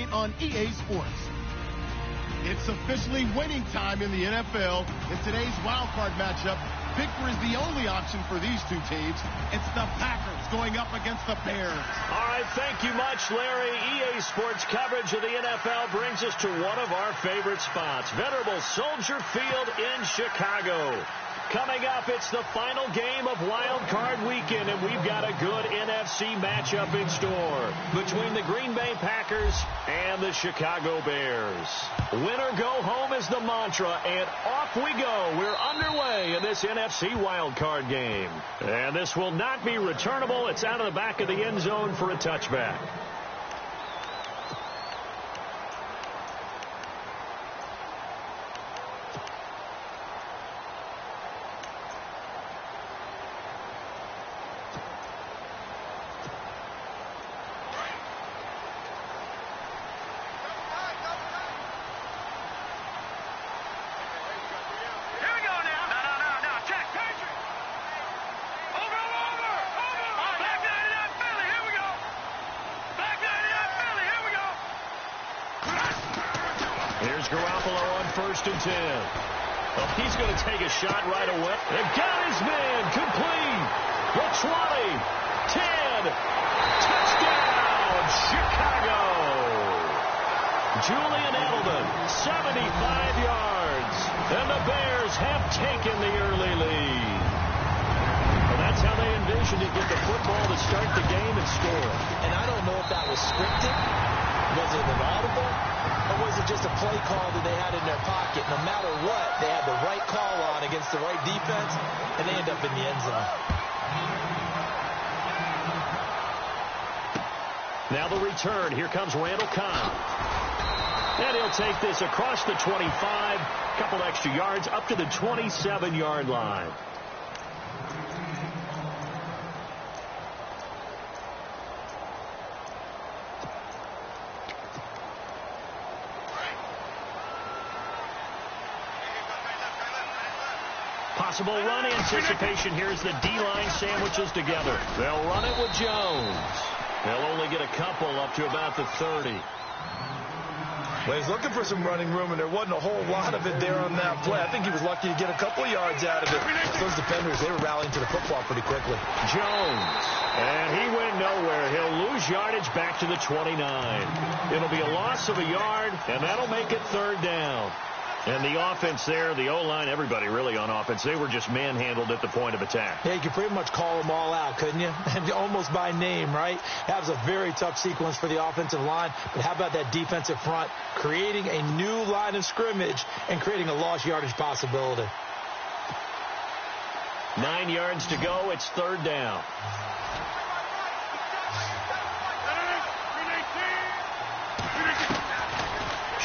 tonight on EA Sports. It's officially winning time in the NFL. In today's wildcard matchup, victory is the only option for these two teams. It's the Packers going up against the Bears. All right, thank you much, Larry. EA Sports coverage of the NFL brings us to one of our favorite spots, venerable Soldier Field in Chicago. Coming up, it's the final game of Wild Card Weekend, and we've got a good NFC matchup in store between the Green Bay Packers and the Chicago Bears. Win or go home is the mantra, and off we go. We're underway in this NFC Wild Card game. And this will not be returnable. It's out of the back of the end zone for a touchback. Here's Garoppolo on 1st and 10. Oh, he's going to take a shot right away. They got his man complete. The 20, 10, touchdown, Chicago. Julian Edelman, 75 yards. And the Bears have taken the early lead. Well, that's how they envisioned it, get the football to start the game and score. And I don't know if that was scripted. Was it an audible? Or was it just a play call that they had in their pocket? No matter what, they had the right call on against the right defense, and they end up in the end zone. Now the return. Here comes Randall Cobb. And he'll take this across the 25, a couple extra yards, up to the 27-yard line. Possible run anticipation. Here's the D-line sandwiches together. They'll run it with Jones. They'll only get a couple up to about the 30. Well, he's looking for some running room, and there wasn't a whole lot of it there on that play. I think he was lucky to get a couple of yards out of it. Those defenders, they were rallying to the football pretty quickly. Jones. And he went nowhere. He'll lose yardage back to the 29. It'll be a loss of a yard, and that'll make it 3rd down. And the offense there, the O-line, everybody really on offense, they were just manhandled at the point of attack. Yeah, you could pretty much call them all out, couldn't you? And almost by name, right? That was a very tough sequence for the offensive line. But how about that defensive front creating a new line of scrimmage and creating a lost yardage possibility? 9 yards to go. It's 3rd down.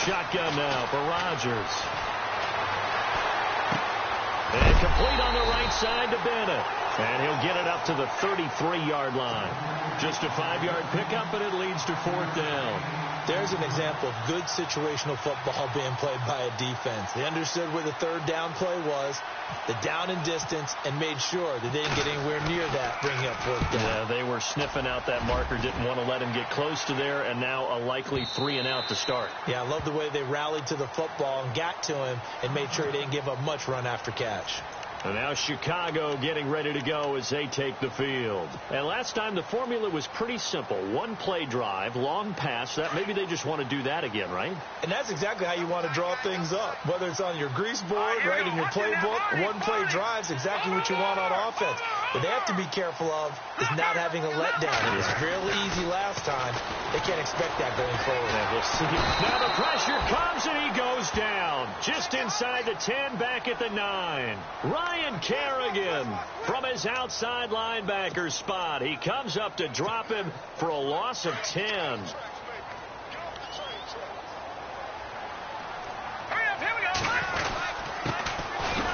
Shotgun now for Rodgers. And complete on the right side to Bennett. And he'll get it up to the 33-yard line. Just a 5-yard pickup, and it leads to 4th down. There's an example of good situational football being played by a defense. They understood where the 3rd down play was, the down and distance, and made sure that they didn't get anywhere near that, bringing up 4th down. Yeah, they were sniffing out that marker, didn't want to let him get close to there, and now a likely 3-and-out to start. Yeah, I love the way they rallied to the football and got to him and made sure he didn't give up much run after catch. And now Chicago getting ready to go as they take the field. And last time the formula was pretty simple. 1-play drive, long pass. That maybe they just want to do that again, right? And that's exactly how you want to draw things up. Whether it's on your grease board, right, in your playbook, 1-play drive is exactly what you want on offense. What they have to be careful of is not having a letdown. It was fairly easy last time. They can't expect that going forward. Yeah, we'll see. Now the pressure comes and he goes down. Just inside the 10, back at the 9. Ryan Kerrigan from his outside linebacker spot. He comes up to drop him for a loss of 10.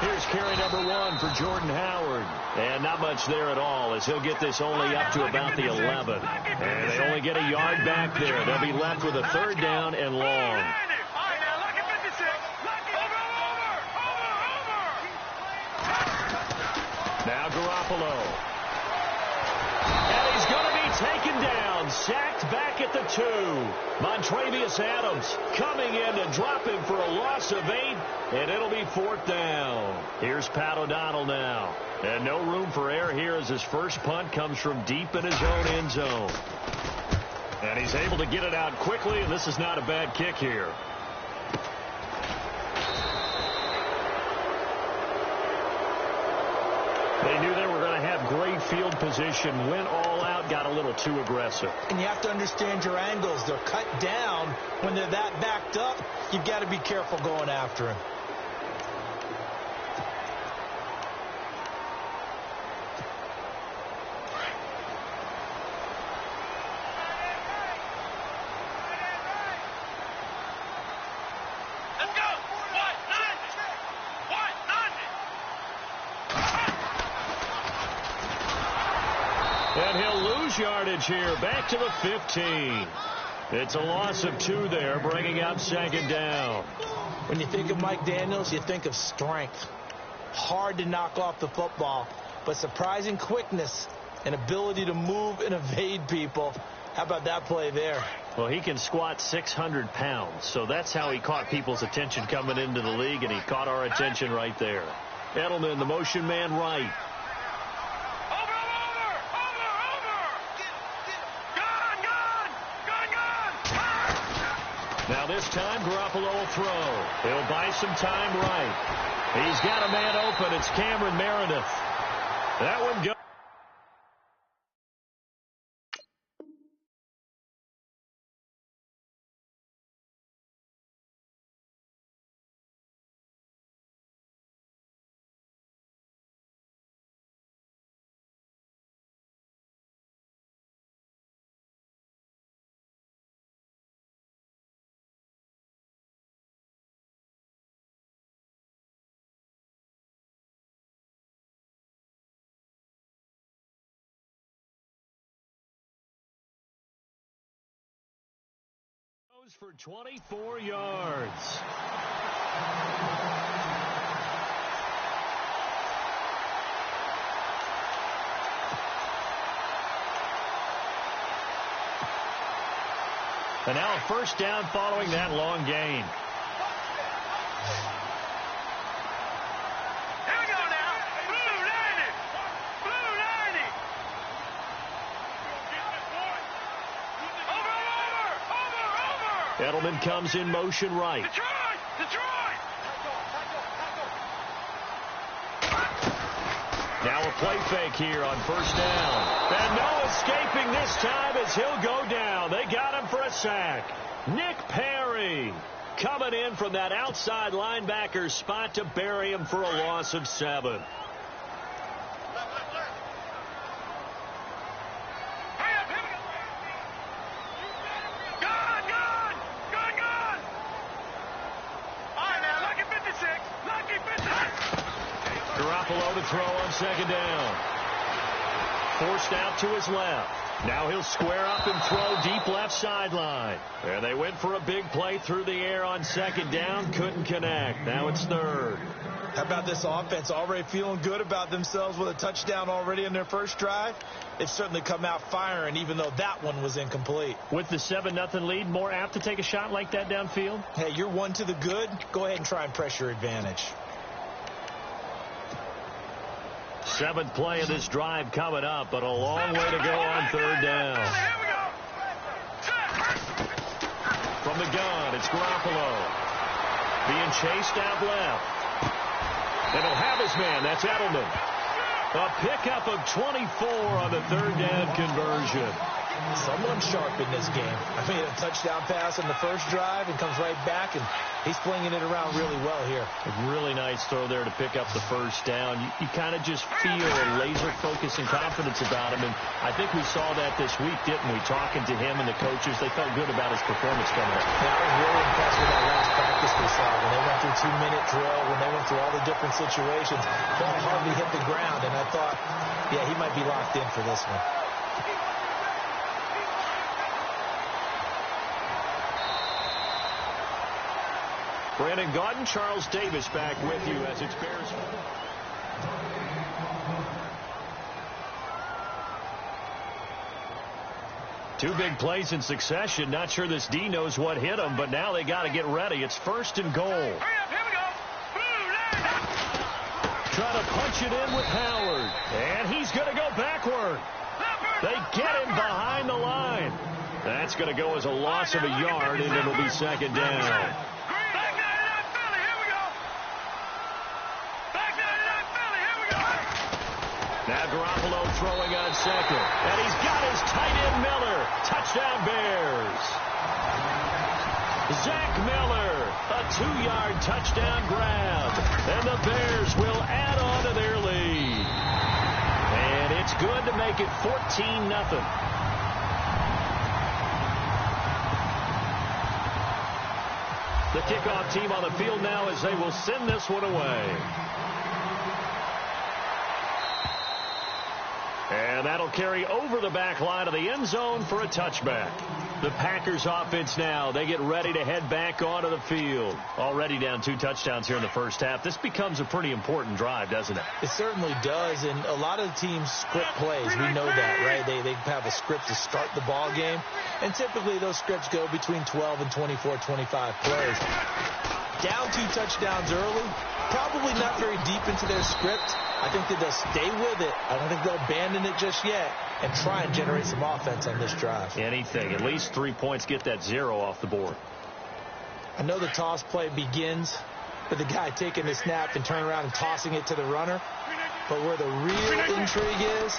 Here's carry number 1 for Jordan Howard. And not much there at all as he'll get this only up to about the 11. And they only get a yard back there. They'll be left with a 3rd down and long. Now Garoppolo. And he's going to be taken down, sacked back at the 2. Montravius Adams coming in to drop him for a loss of 8, and it'll be 4th down. Here's Pat O'Donnell now. And no room for error here as his first punt comes from deep in his own end zone. And he's able to get it out quickly, and this is not a bad kick here. They knew they were going to have great field position, went all out, got a little too aggressive. And you have to understand your angles. They're cut down. When they're that backed up, you've got to be careful going after him. And he'll lose yardage here, back to the 15. It's a loss of 2 there, bringing up 2nd down. When you think of Mike Daniels, you think of strength. Hard to knock off the football, but surprising quickness and ability to move and evade people. How about that play there? Well, he can squat 600 pounds, so that's how he caught people's attention coming into the league, and he caught our attention right there. Edelman, the motion man right. Now this time, Garoppolo will throw. He'll buy some time right. He's got a man open. It's Cameron Meredith. That one goes. For 24 yards. And now a first down following that long gain. Edelman comes in motion right. Now a play fake here on first down. And no escaping this time as he'll go down. They got him for a sack. Nick Perry coming in from that outside linebacker spot to bury him for a loss of 7. Garoppolo to throw on second down. Forced out to his left. Now he'll square up and throw deep left sideline. And they went for a big play through the air on second down. Couldn't connect. Now it's third. How about this offense already feeling good about themselves with a touchdown already in their first drive? They've certainly come out firing, even though that one was incomplete. With the 7-0 lead, more apt to take a shot like that downfield? Hey, you're one to the good. Go ahead and try and press your advantage. 7th play of this drive coming up, but a long way to go on third down. From the gun, it's Garoppolo. Being chased out left. And he'll have his man. That's Edelman. A pickup of 24 on the third down conversion. Someone sharp in this game. I mean, a touchdown pass on the first drive and comes right back, and he's flinging it around really well here. A really nice throw there to pick up the first down. You kind of just feel a laser focus and confidence about him, and I think we saw that this week, didn't we? Talking to him and the coaches, they felt good about his performance coming up. Yeah, I was really impressed with that last practice we saw. When they went through 2-minute drill, when they went through all the different situations, ball hardly hit the ground, and I thought, yeah, he might be locked in for this one. Brandon Gaudin, Charles Davis back with you as it's Bears. Two big plays in succession. Not sure this D knows what hit him, but now they got to get ready. It's 1st and goal. Hurry up, here we go. Trying to punch it in with Howard. And he's going to go backward. They get him behind the line. That's going to go as a loss of a yard, and it'll be 2nd down. Now Garoppolo throwing on 2nd. And he's got his tight end Miller. Touchdown Bears. Zach Miller, a 2-yard touchdown grab. And the Bears will add on to their lead. And it's good to make it 14-0. The kickoff team on the field now as they will send this one away. And that'll carry over the back line of the end zone for a touchback. The Packers offense now, they get ready to head back onto the field. Already down 2 touchdowns here in the first half. This becomes a pretty important drive, doesn't it? It certainly does, and a lot of the teams script plays. We know that, right? They have a script to start the ball game, and typically those scripts go between 12 and 24, 25 plays. Down 2 touchdowns early, probably not very deep into their script. I think that they'll stay with it. I don't think they'll abandon it just yet and try and generate some offense on this drive. Anything. At least 3 points. Get that 0 off the board. I know the toss play begins with the guy taking the snap and turning around and tossing it to the runner. But where the real intrigue is,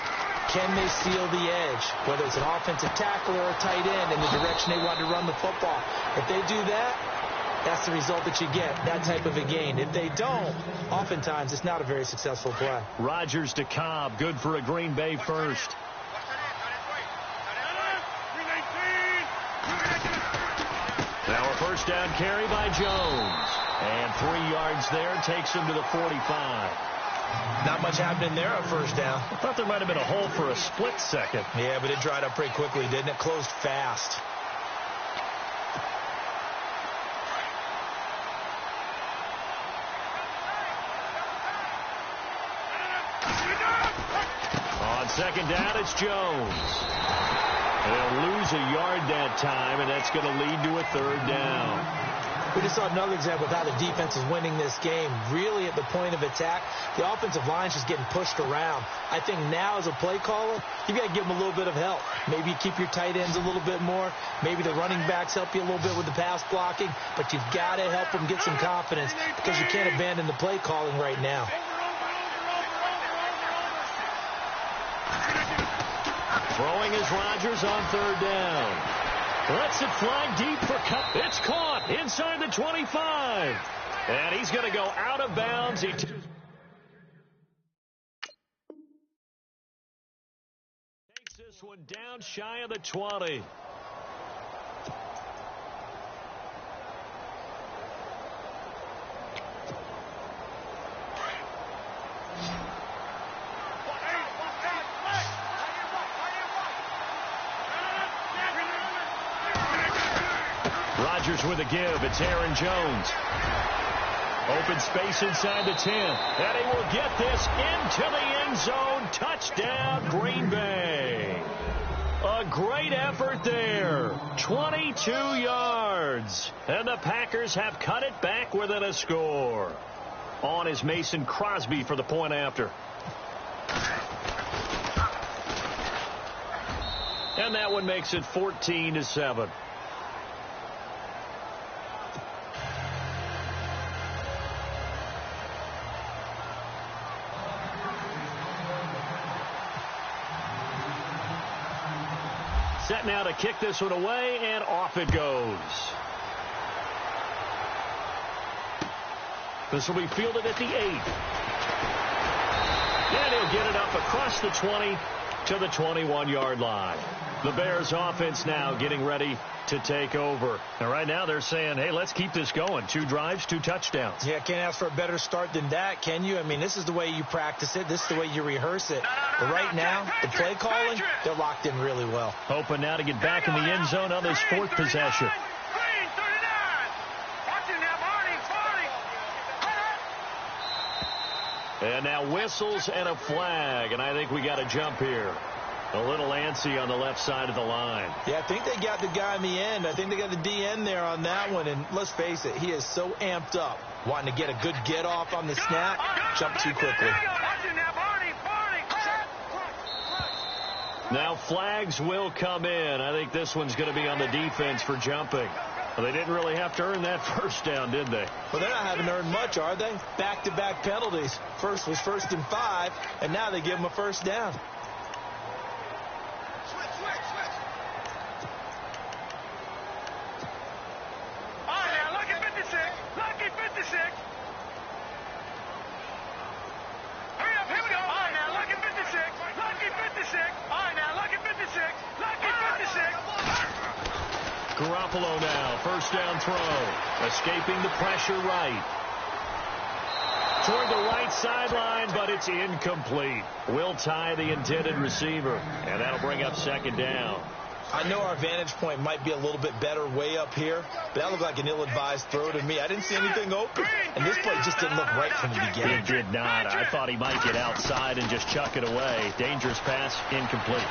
can they seal the edge? Whether it's an offensive tackle or a tight end in the direction they want to run the football. If they do that, that's the result that you get, that type of a gain. If they don't, oftentimes it's not a very successful play. Rodgers to Cobb, good for a Green Bay first. Now a first down carry by Jones. And 3 yards there, takes him to the 45. Not much happening there on first down. I thought there might have been a hole for a split second. Yeah, but it dried up pretty quickly, didn't it? Closed fast. On second down, it's Jones. They'll lose a yard that time, and that's going to lead to a 3rd down. We just saw another example of how the defense is winning this game. Really at the point of attack, the offensive line's just getting pushed around. I think now as a play caller, you've got to give them a little bit of help. Maybe you keep your tight ends a little bit more. Maybe the running backs help you a little bit with the pass blocking. But you've got to help them get some confidence because you can't abandon the play calling right now. Throwing is Rodgers on 3rd down. Lets it fly deep for Cup. It's caught inside the 25. And he's going to go out of bounds. He takes this one down shy of the 20. Rodgers with a give. It's Aaron Jones. Open space inside the 10. And he will get this into the end zone. Touchdown, Green Bay. A great effort there. 22 yards. And the Packers have cut it back within a score. On is Mason Crosby for the point after. And that one makes it 14-7. Set now to kick this one away, and off it goes. This will be fielded at the 8. And he'll get it up across the 20 to the 21-yard line. The Bears offense now getting ready to take over. And right now they're saying, hey, let's keep this going. 2 drives, 2 touchdowns. Yeah, can't ask for a better start than that, can you? I mean, this is the way you practice it. This is the way you rehearse it. But right now, the play calling, they're locked in really well. Hoping now to get back in the end zone on this 4th possession. And now whistles and a flag, and I think we got a jump here. A little antsy on the left side of the line. Yeah, I think they got the guy in the end. I think they got the DN there on that one. And let's face it, he is so amped up, wanting to get a good get off on the snap, jump too quickly. Now flags will come in. I think this one's going to be on the defense for jumping. Well, they didn't really have to earn that first down, did they? Well, they're not having earned much, are they? Back-to-back penalties. First was 1st and 5, and now they give them a first down. Garoppolo now, first down throw, escaping the pressure right. Toward the right sideline, but it's incomplete. Will tie the intended receiver, and that'll bring up second down. I know our vantage point might be a little bit better way up here, but that looked like an ill-advised throw to me. I didn't see anything open, and this play just didn't look right from the beginning. It did not. I thought he might get outside and just chuck it away. Dangerous pass, incomplete.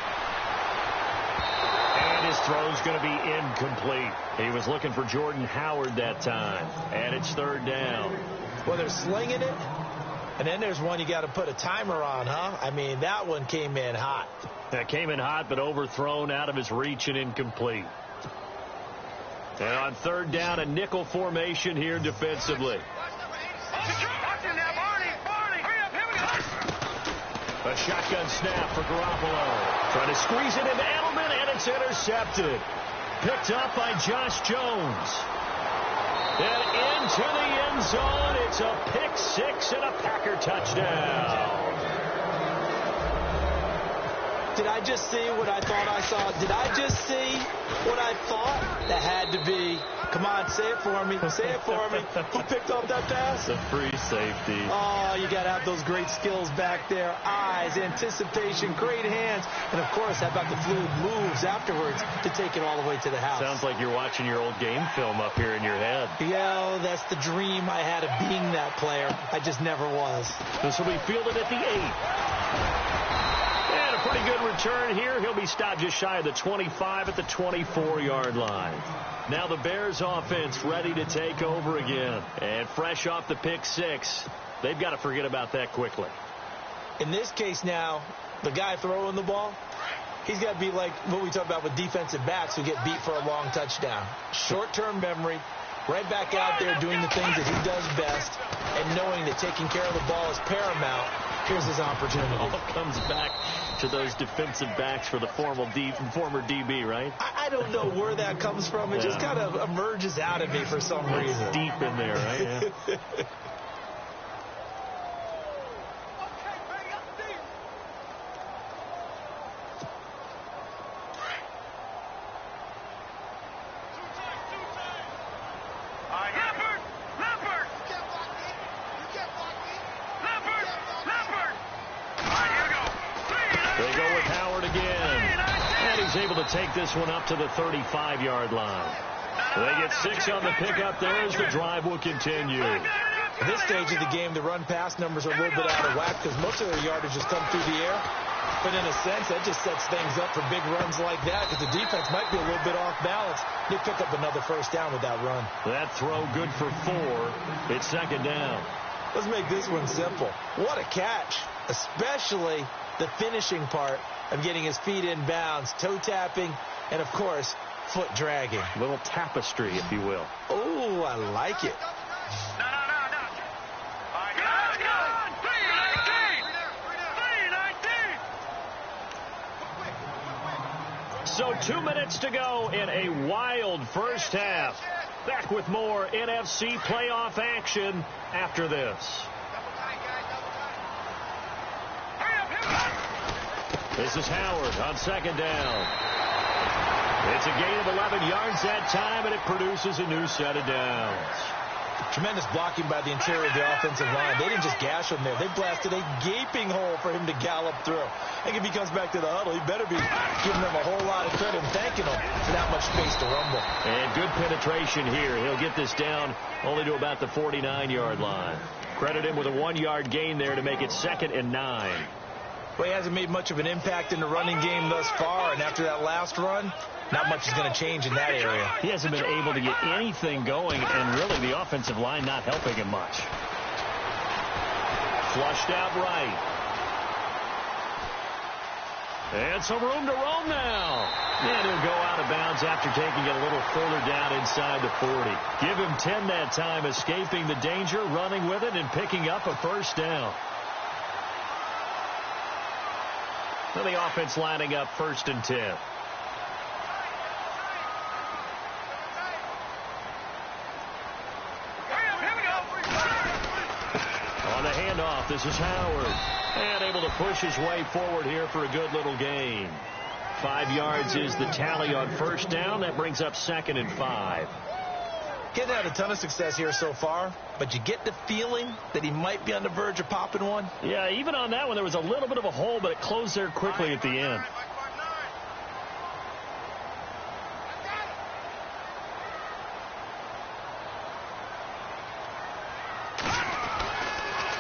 And his throw's going to be incomplete. He was looking for Jordan Howard that time, and it's third down. Well, they're slinging it, and then there's one you got to put a timer on, huh? I mean, that one came in hot. That came in hot, but overthrown out of his reach and incomplete. And on third down, a nickel formation here defensively. A shotgun snap for Garoppolo. Trying to squeeze it into Edelman, and it's intercepted. Picked up by Josh Jones. And into the end zone. It's a pick six and a Packer touchdown. Did I just see what I thought I saw? Did I just see what I thought? That had to be. Come on, say it for me. Say it for me. Who picked off that pass? The free safety. Oh, you got to have those great skills back there. Eyes, anticipation, great hands. And, of course, how about the fluid moves afterwards to take it all the way to the house? Sounds like you're watching your old game film up here in your head. Yeah, that's the dream I had of being that player. I just never was. This will be fielded at the 8. And a pretty good return here. He'll be stopped just shy of the 25 at the 24-yard line. Now the Bears offense ready to take over again. And fresh off the pick six, they've got to forget about that quickly. In this case now, the guy throwing the ball, he's got to be like what we talk about with defensive backs who get beat for a long touchdown. Short-term memory, right back out there doing the things that he does best, and knowing that taking care of the ball is paramount. Here's his opportunity. All comes back to those defensive backs for the former DB, right? I don't know where that comes from. It just kind of emerges out of me for some reason. It's deep in there, right? Yeah. Take this one up to the 35-yard line. They get 6 on the pickup there as the drive will continue. At this stage of the game, the run-pass numbers are a little bit out of whack because most of their yardage has come through the air. But in a sense, that just sets things up for big runs like that because the defense might be a little bit off balance. They pick up another first down with that run. That throw good for 4. It's second down. Let's make this one simple. What a catch, especially the finishing part of getting his feet in bounds, toe tapping, and, of course, foot dragging. A little tapestry, if you will. Oh, I like it. So 2 minutes to go in a wild first half. Back with more NFC playoff action after this. This is Howard on second down. It's a gain of 11 yards that time, and it produces a new set of downs. Tremendous blocking by the interior of the offensive line. They didn't just gash him there. They blasted a gaping hole for him to gallop through. I think if he comes back to the huddle, he better be giving them a whole lot of credit and thanking them for that much space to rumble. And good penetration here. He'll get this down only to about the 49-yard line. Credit him with a 1-yard gain there to make it 2nd and 9. Well, he hasn't made much of an impact in the running game thus far, and after that last run, not much is going to change in that area. He hasn't been able to get anything going, and really the offensive line not helping him much. Flushed out right. And some room to roam now. And he'll go out of bounds after taking it a little further down inside the 40. Give him 10 that time, escaping the danger, running with it, and picking up a first down. So the offense lining up 1st and 10. On the handoff, this is Howard. And able to push his way forward here for a good little gain. 5 yards is the tally on first down. That brings up 2nd and 5. Getting had a ton of success here so far, but you get the feeling that he might be on the verge of popping one. Yeah, even on that one, there was a little bit of a hole, but it closed there quickly at the end.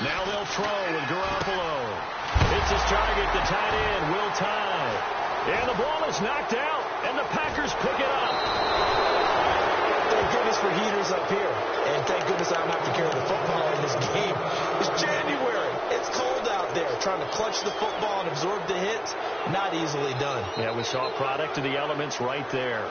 Now they'll throw with Garoppolo. It's his target, the tight end, Will Tye. And the ball is knocked out, and the Packers pick it up. Thank goodness for heaters up here. And thank goodness I don't have to carry the football in this game. It's January. It's cold out there. Trying to clutch the football and absorb the hits, not easily done. Yeah, we saw a product of the elements right there.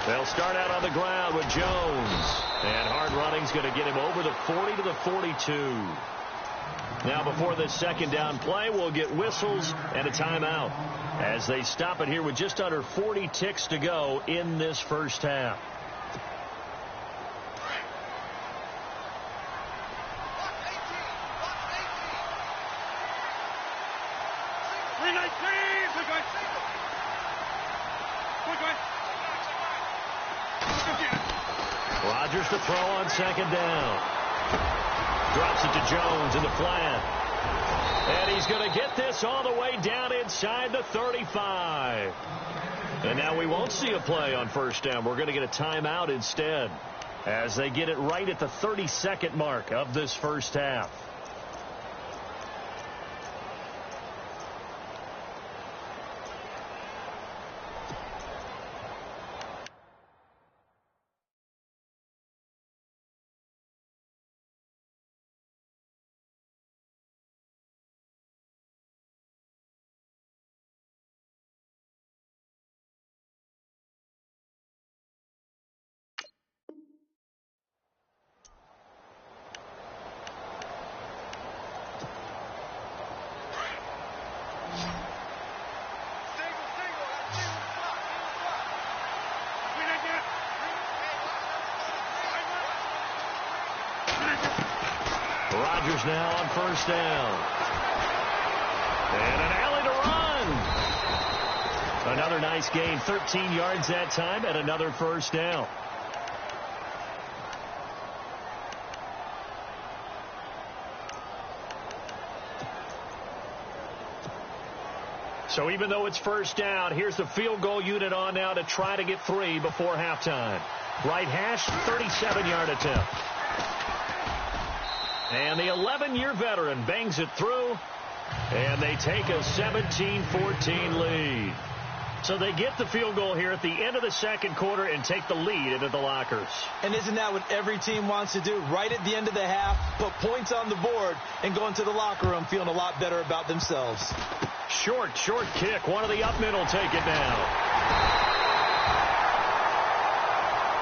They'll start out on the ground with Jones. And hard running's going to get him over the 40 to the 42. Now before this second down play, we'll get whistles and a timeout as they stop it here with just under 40 ticks to go in this first half. Rodgers to throw on second down. Drops it to Jones in the flat. And he's going to get this all the way down inside the 35. And now we won't see a play on first down. We're going to get a timeout instead as they get it right at the 30-second mark of this first half. Rodgers now on first down. And an alley to run. Another nice gain, 13 yards that time, and another first down. So even though it's first down, here's the field goal unit on now to try to get 3 before halftime. Right hash, 37-yard attempt. And the 11-year veteran bangs it through, and they take a 17-14 lead. So they get the field goal here at the end of the second quarter and take the lead into the lockers. And isn't that what every team wants to do? Right at the end of the half, put points on the board, and go into the locker room feeling a lot better about themselves. Short kick. One of the up men will take it now.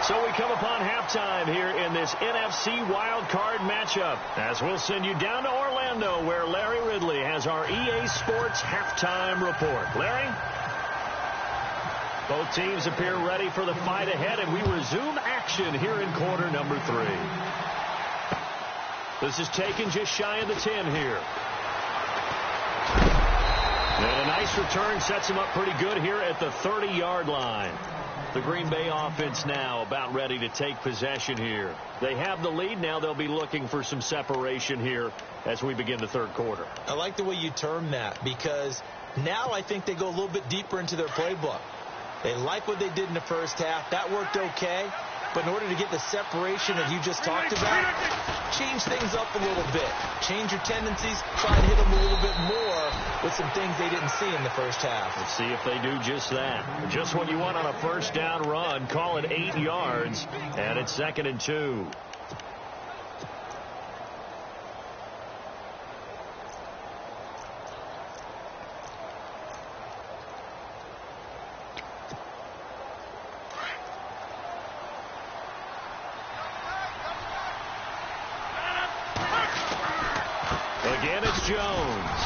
So we come upon halftime here in this NFC wildcard matchup as we'll send you down to Orlando where Larry Ridley has our EA Sports halftime report. Larry? Both teams appear ready for the fight ahead, and we resume action here in quarter number 3. This is taken just shy of the 10 here. And a nice return sets him up pretty good here at the 30-yard line. The Green Bay offense now about ready to take possession here. They have the lead. Now they'll be looking for some separation here as we begin the third quarter. I like the way you term that because now I think they go a little bit deeper into their playbook. They like what they did in the first half. That worked okay. But in order to get the separation that you just talked about, change things up a little bit. Change your tendencies. Try to hit them a little bit more with some things they didn't see in the first half. Let's see if they do just that. Just what you want on a first down run. Call it 8 yards, and it's 2nd and 2. Again, it's Jones.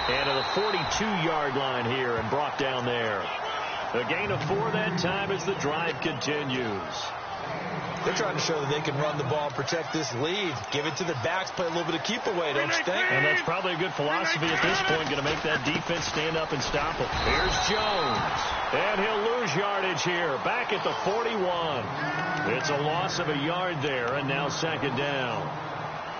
And to the 42-yard line here and brought down there. A gain of 4 that time as the drive continues. They're trying to show that they can run the ball and protect this lead. Give it to the backs, play a little bit of keep away, don't you think? And that's probably a good philosophy at this point, going to make that defense stand up and stop it. Here's Jones. And he'll lose yardage here, back at the 41. It's a loss of a yard there, and now 2nd down.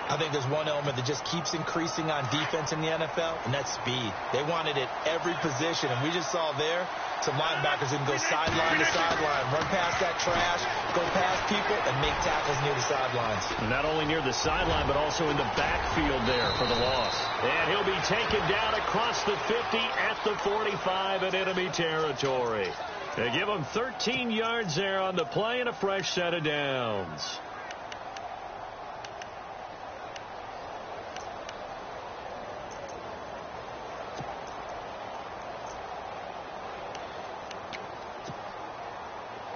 I think there's one element that just keeps increasing on defense in the NFL, and that's speed. They want it at every position, and we just saw there some linebackers who can go sideline to sideline, run past that trash, go past people, and make tackles near the sidelines. And not only near the sideline, but also in the backfield there for the loss. And he'll be taken down across the 50 at the 45 in enemy territory. They give him 13 yards there on the play and a fresh set of downs.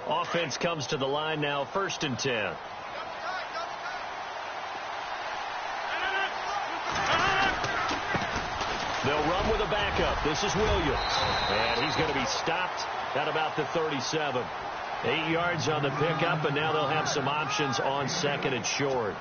Offense comes to the line now, 1st and 10. They'll run with a backup. This is Williams. And he's going to be stopped at about the 37. 8 yards on the pickup, and now they'll have some options on 2nd and short.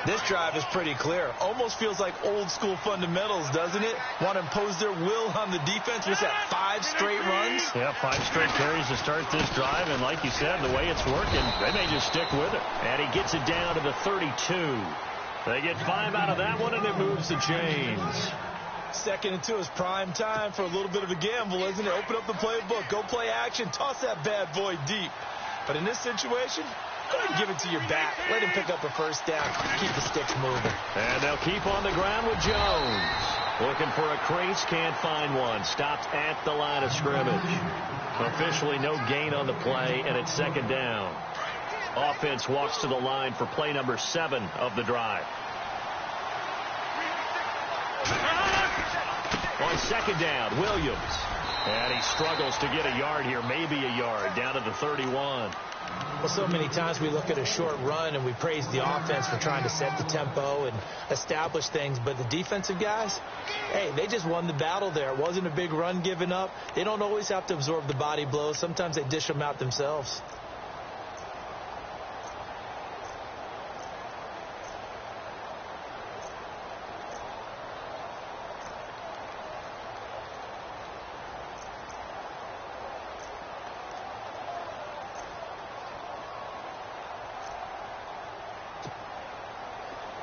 This drive is pretty clear. Almost feels like old school fundamentals, doesn't it? Want to impose their will on the defense. What's that, 5 straight runs? Yeah, 5 straight carries to start this drive. And like you said, the way it's working, they may just stick with it. And he gets it down to the 32. They get 5 out of that one, and it moves the chains. 2nd and 2 is prime time for a little bit of a gamble, isn't it? Open up the playbook. Go play action. Toss that bad boy deep. But in this situation, go ahead and give it to your back. Let him pick up a first down. Keep the sticks moving. And they'll keep on the ground with Jones. Looking for a crease, can't find one. Stopped at the line of scrimmage. Officially no gain on the play, and it's 2nd down. Offense walks to the line for play number 7 of the drive. On 2nd down, Williams. And he struggles to get a yard here, maybe a yard, down to the 31. Well, so many times we look at a short run and we praise the offense for trying to set the tempo and establish things. But the defensive guys, hey, they just won the battle there. It wasn't a big run given up. They don't always have to absorb the body blows. Sometimes they dish them out themselves.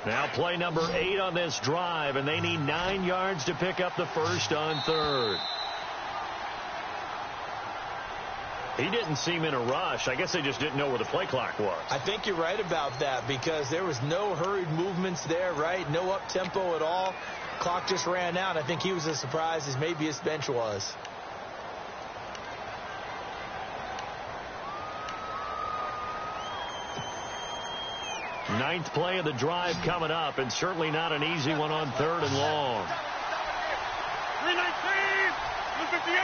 Now play number 8 on this drive, and they need 9 yards to pick up the first on 3rd. He didn't seem in a rush. I guess they just didn't know where the play clock was. I think you're right about that because there was no hurried movements there, right? No up-tempo at all. Clock just ran out. I think he was as surprised as maybe his bench was. Ninth play of the drive coming up, and certainly not an easy one on 3rd and long. 319, 158.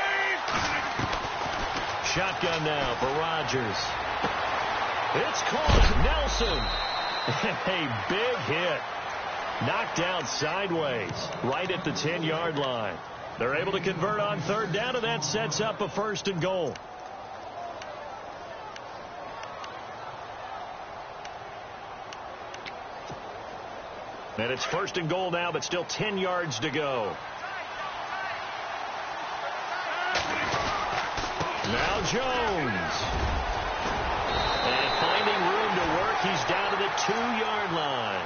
Shotgun now for Rodgers. It's caught. Nelson. A big hit. Knocked down sideways, right at the 10-yard line. They're able to convert on 3rd down, and that sets up a 1st and goal. And it's 1st and goal now, but still 10 yards to go. Now Jones. And finding room to work, he's down to the 2-yard line.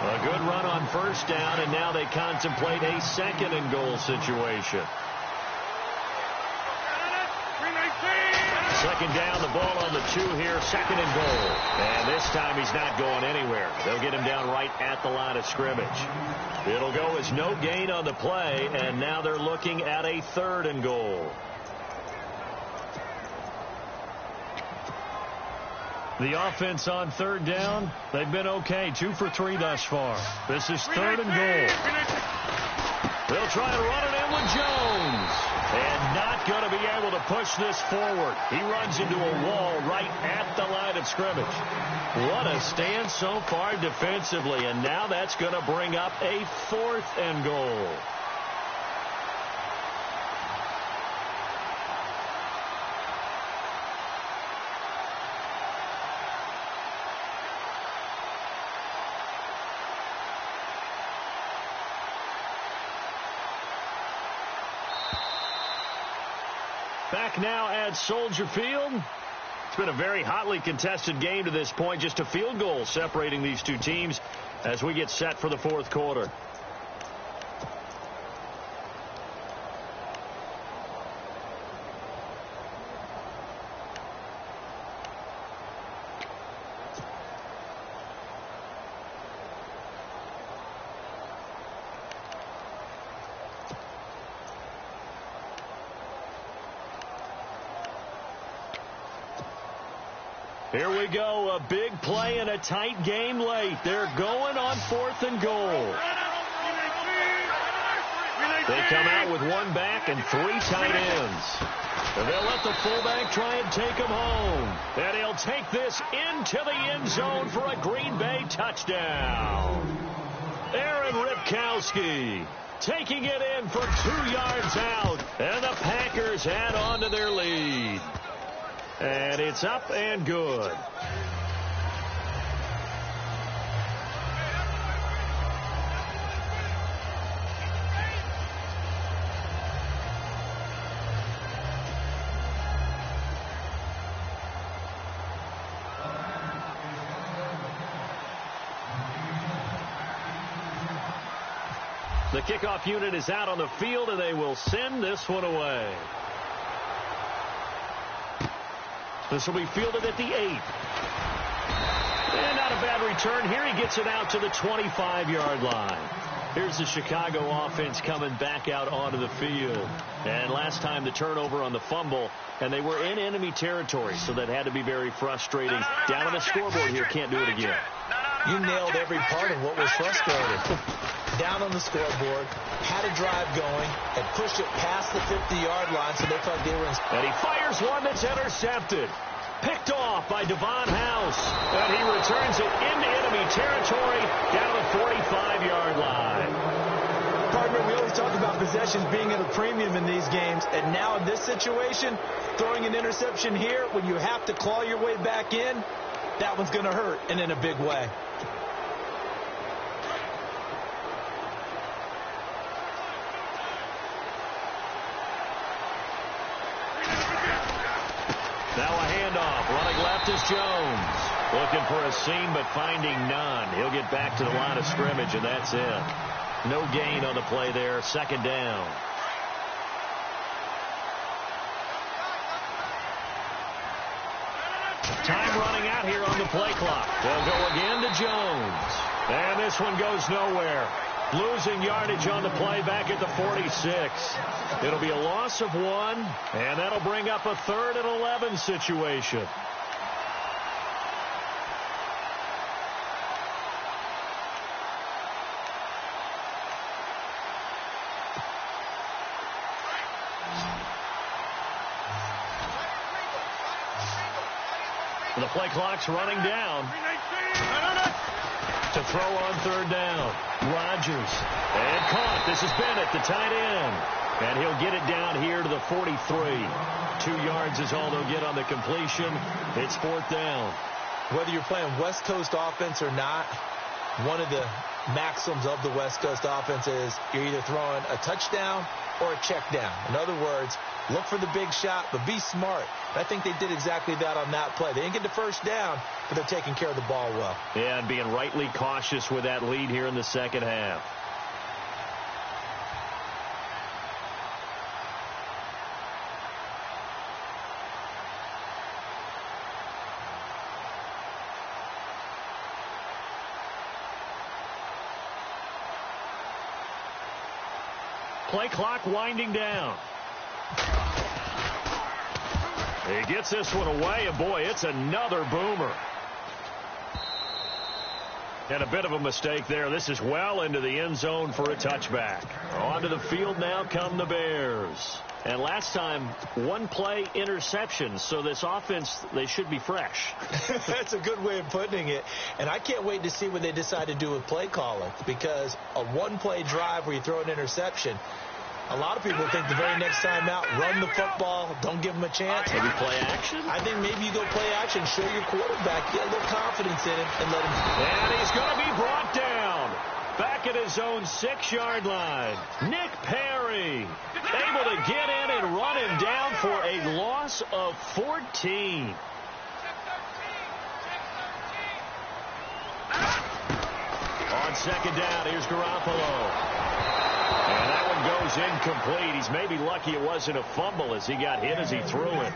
A good run on 1st down, and now they contemplate a 2nd and goal situation. 319. Second down, the ball on the 2 here, second and goal. And this time he's not going anywhere. They'll get him down right at the line of scrimmage. It'll go as no gain on the play, and now they're looking at a third and goal. The offense on third down, they've been okay. 2 for 3 thus far. This is third and goal. They'll try and run it in with Jones. And not going to be able to push this forward. He runs into a wall right at the line of scrimmage. What a stand so far defensively. And now that's going to bring up a fourth and goal. Back now at Soldier Field. It's been a very hotly contested game to this point. Just a field goal separating these two teams as we get set for the fourth quarter. Here we go, a big play and a tight game late. They're going on fourth and goal. They come out with 1 back and 3 tight ends. And they'll let the fullback try and take him home. And he'll take this into the end zone for a Green Bay touchdown. Aaron Ripkowski taking it in from 2 yards out. And the Packers add on to their lead. And it's up and good. The kickoff unit is out on the field, and they will send this one away. This will be fielded at the 8. And not a bad return here. He gets it out to the 25-yard line. Here's the Chicago offense coming back out onto the field. And last time the turnover on the fumble, and they were in enemy territory, so that had to be very frustrating. Down on the scoreboard here, can't do it again. You nailed every part of what was frustrating. Down on the scoreboard, had a drive going, and pushed it past the 50-yard line, so they thought they were in. And he fires one that's intercepted. Picked off by Devon House. And he returns it into enemy territory down the 45-yard line. Partner, we always talk about possessions being at a premium in these games, and now in this situation, throwing an interception here when you have to claw your way back in, that one's going to hurt, and in a big way. Now a handoff. Running left is Jones. Looking for a seam, but finding none. He'll get back to the line of scrimmage, and that's it. No gain on the play there. Second down. Time running out here on the play clock. They'll go again to Jones. And this one goes nowhere. Losing yardage on the play back at the 46. It'll be a loss of 1, and that'll bring up a 3rd and 11 situation. The play clock's running down. To throw on 3rd down. Rodgers. And caught. This is Bennett, the tight end. And he'll get it down here to the 43. 2 yards is all they'll get on the completion. It's 4th down. Whether you're playing West Coast offense or not, one of the maxims of the West Coast offense is you're either throwing a touchdown or a check down. In other words, look for the big shot, but be smart. I think they did exactly that on that play. They didn't get the first down, but they're taking care of the ball well. Yeah, and being rightly cautious with that lead here in the second half. Play clock winding down. He gets this one away, and boy, it's another boomer. And a bit of a mistake there. This is well into the end zone for a touchback. Onto the field now come the Bears. And last time, one play interception. So this offense, they should be fresh. That's a good way of putting it. And I can't wait to see what they decide to do with play calling. Because a one-play drive where you throw an interception, a lot of people think the very next time out, run the football, don't give them a chance. Maybe play action? I think maybe you go play action, show your quarterback, get a little confidence in him, and let him. And he's going to be brought down. Back at his own 6-yard line. Nick Perry able to get in and run him down for a loss of 14. On second down, here's Garoppolo. And that one goes incomplete. He's maybe lucky it wasn't a fumble as he got hit as he threw it.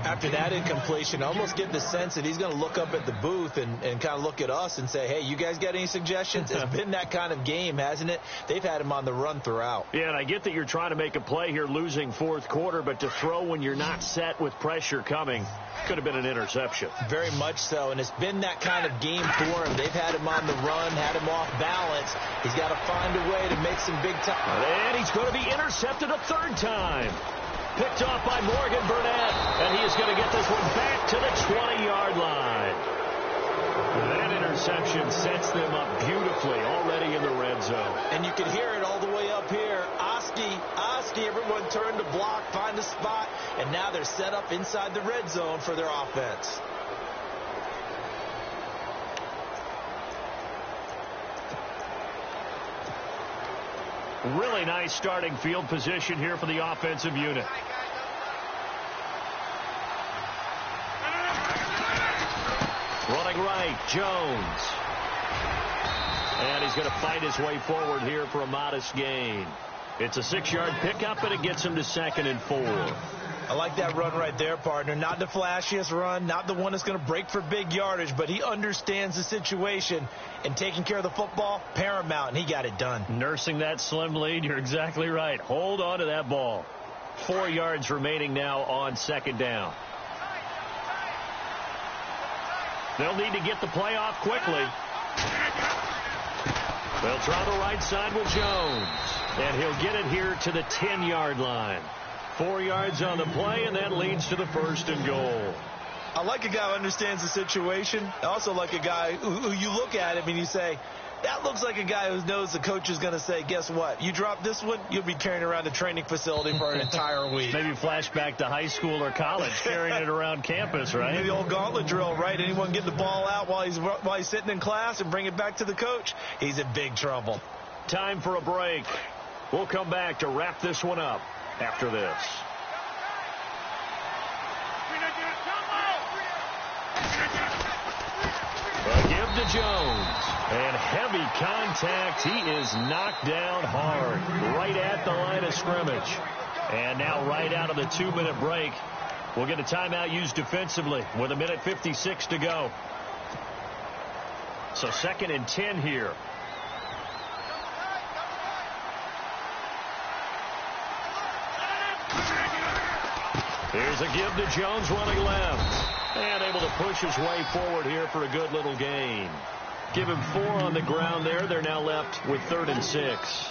After that incompletion, I almost get the sense that he's going to look up at the booth and kind of look at us and say, hey, you guys got any suggestions? It's been that kind of game, hasn't it? They've had him on the run throughout. Yeah, and I get that you're trying to make a play here losing fourth quarter, but to throw when you're not set with pressure coming could have been an interception. Very much so, and it's been that kind of game for him. They've had him on the run, had him off balance. He's got to find a way to make some big time. And he's going to be intercepted a third time. Picked off by Morgan Burnett, and he is going to get this one back to the 20-yard line. That interception sets them up beautifully already in the red zone. And you can hear it all the way up here. Oski, everyone turned to block, find a spot, and now they're set up inside the red zone for their offense. Really nice starting field position here for the offensive unit. Running right, Jones. And he's going to fight his way forward here for a modest gain. It's a 6-yard pickup, and it gets him to 2nd and 4. I like that run right there, partner. Not the flashiest run, not the one that's going to break for big yardage, but he understands the situation, and taking care of the football, paramount, and he got it done. Nursing that slim lead, you're exactly right. Hold on to that ball. 4 yards remaining now on 2nd down. They'll need to get the play off quickly. They'll try the right side with Jones, and he'll get it here to the 10-yard line. 4 yards on the play, and that leads to the 1st and goal. I like a guy who understands the situation. I also like a guy who you look at him and you say, that looks like a guy who knows the coach is going to say, guess what? You drop this one, you'll be carrying around the training facility for an entire week. Maybe flashback to high school or college, carrying it around campus, right? Maybe the old gauntlet drill, right? Anyone get the ball out while he's sitting in class and bring it back to the coach? He's in big trouble. Time for a break. We'll come back to wrap this one up after this. A give to Jones. And heavy contact. He is knocked down hard right at the line of scrimmage. And now right out of the 2-minute break, we'll get a timeout used defensively with 1:56 to go. So 2nd and 10 here. Here's a give to Jones running left. And able to push his way forward here for a good little gain. Give him 4 on the ground there. They're now left with 3rd and 6.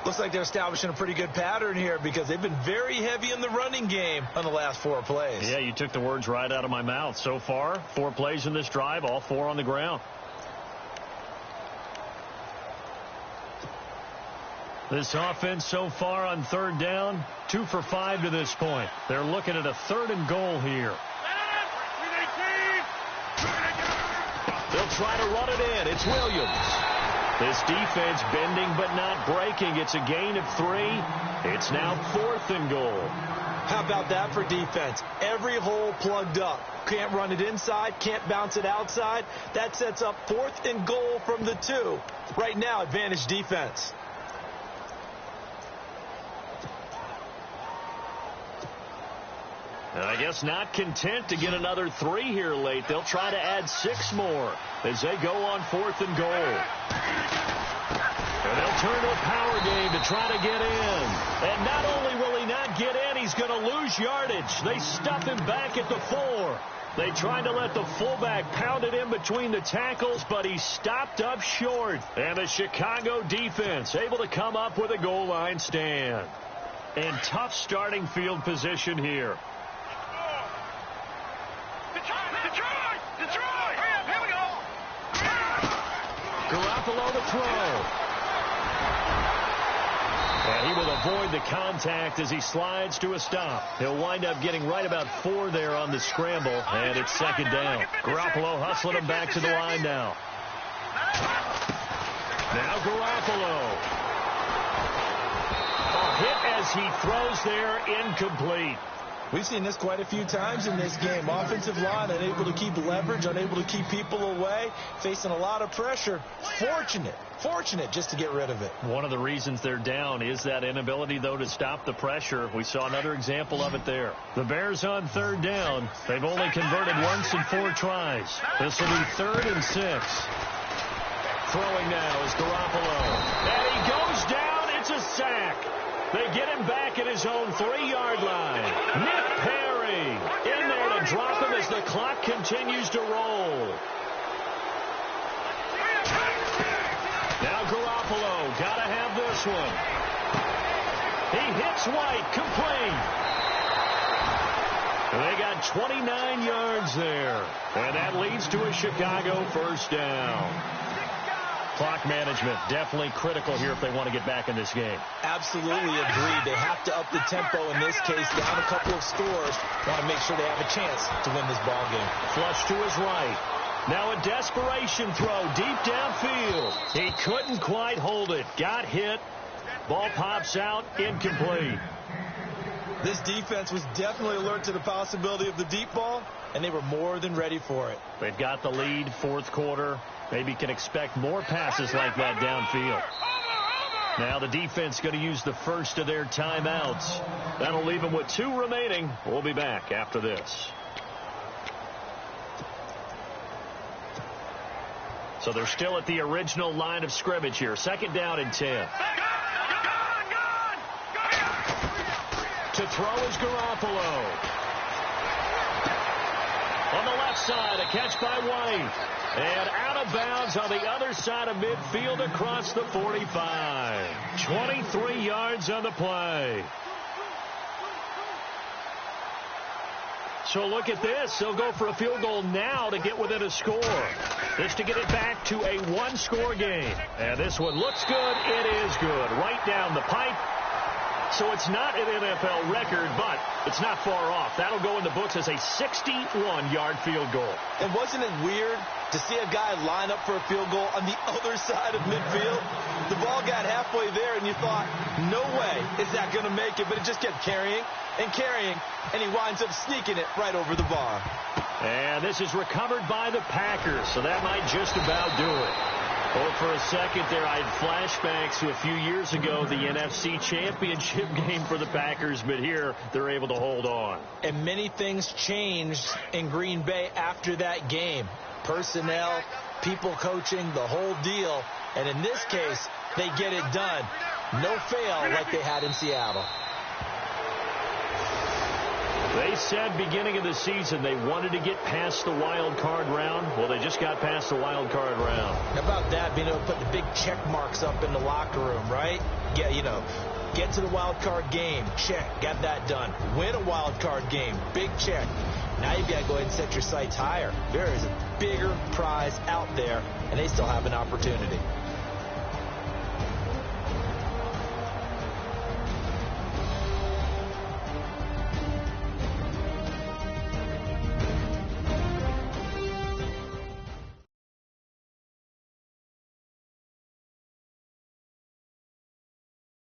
Looks like they're establishing a pretty good pattern here because they've been very heavy in the running game on the last 4 plays. Yeah, you took the words right out of my mouth. So far, 4 plays in this drive, all 4 on the ground. This offense so far on 3rd down, 2 for 5 to this point. They're looking at a 3rd and goal here. They'll try to run it in. It's Williams. This defense bending but not breaking. It's a gain of 3. It's now 4th and goal. How about that for defense? Every hole plugged up. Can't run it inside, can't bounce it outside. That sets up 4th and goal from the 2. Right now, advantage defense. And I guess not content to get another 3 here late. They'll try to add 6 more as they go on 4th and goal. And they'll turn to a power game to try to get in. And not only will he not get in, he's going to lose yardage. They stuff him back at the 4. They tried to let the fullback pound it in between the tackles, but he stopped up short. And the Chicago defense able to come up with a goal line stand. And tough starting field position here. Garoppolo to throw. And he will avoid the contact as he slides to a stop. He'll wind up getting right about 4 there on the scramble, and it's second down. Garoppolo hustling him back to the line now. Now Garoppolo. A hit as he throws there, incomplete. We've seen this quite a few times in this game. Offensive line unable to keep leverage, unable to keep people away, facing a lot of pressure. Fortunate just to get rid of it. One of the reasons they're down is that inability, though, to stop the pressure. We saw another example of it there. The Bears on third down. They've only converted once in 4 tries. This will be 3rd and 6. Throwing now is Garoppolo. And he goes down. It's a sack. They get him back at his own 3-yard line. Nick Perry in there to drop him as the clock continues to roll. Now Garoppolo, got to have this one. He hits White, complete. They got 29 yards there. And that leads to a Chicago first down. Clock management definitely critical here if they want to get back in this game. Absolutely agreed. They have to up the tempo in this case, down a couple of scores. Want to make sure they have a chance to win this ball game. Flush to his right. Now a desperation throw deep downfield. He couldn't quite hold it. Got hit. Ball pops out. Incomplete. This defense was definitely alert to the possibility of the deep ball, and they were more than ready for it. They've got the lead, 4th quarter. Maybe can expect more passes like that downfield. Now the defense going to use the first of their timeouts. That'll leave them with 2 remaining. We'll be back after this. So they're still at the original line of scrimmage here. 2nd down and 10. To throw is Garoppolo. On the left side, a catch by White. And out of bounds on the other side of midfield across the 45. 23 yards on the play. So look at this. They'll go for a field goal now to get within a score. This to get it back to a 1-score game. And this one looks good. It is good. Right down the pipe. So it's not an NFL record, but it's not far off. That'll go in the books as a 61-yard field goal. And wasn't it weird to see a guy line up for a field goal on the other side of midfield? The ball got halfway there, and you thought, no way is that going to make it. But it just kept carrying, and he winds up sneaking it right over the bar. And this is recovered by the Packers, so that might just about do it. Oh, for a second there, I had flashbacks to a few years ago, the NFC Championship game for the Packers, but here they're able to hold on. And many things changed in Green Bay after that game. Personnel, people coaching, the whole deal. And in this case, they get it done. No fail like they had in Seattle. They said beginning of the season they wanted to get past the wild card round. Well, they just got past the wild card round. How about that, being able to put the big check marks up in the locker room, right? Get to the wild card game, check, got that done. Win a wild card game, big check. Now you've got to go ahead and set your sights higher. There is a bigger prize out there, and they still have an opportunity.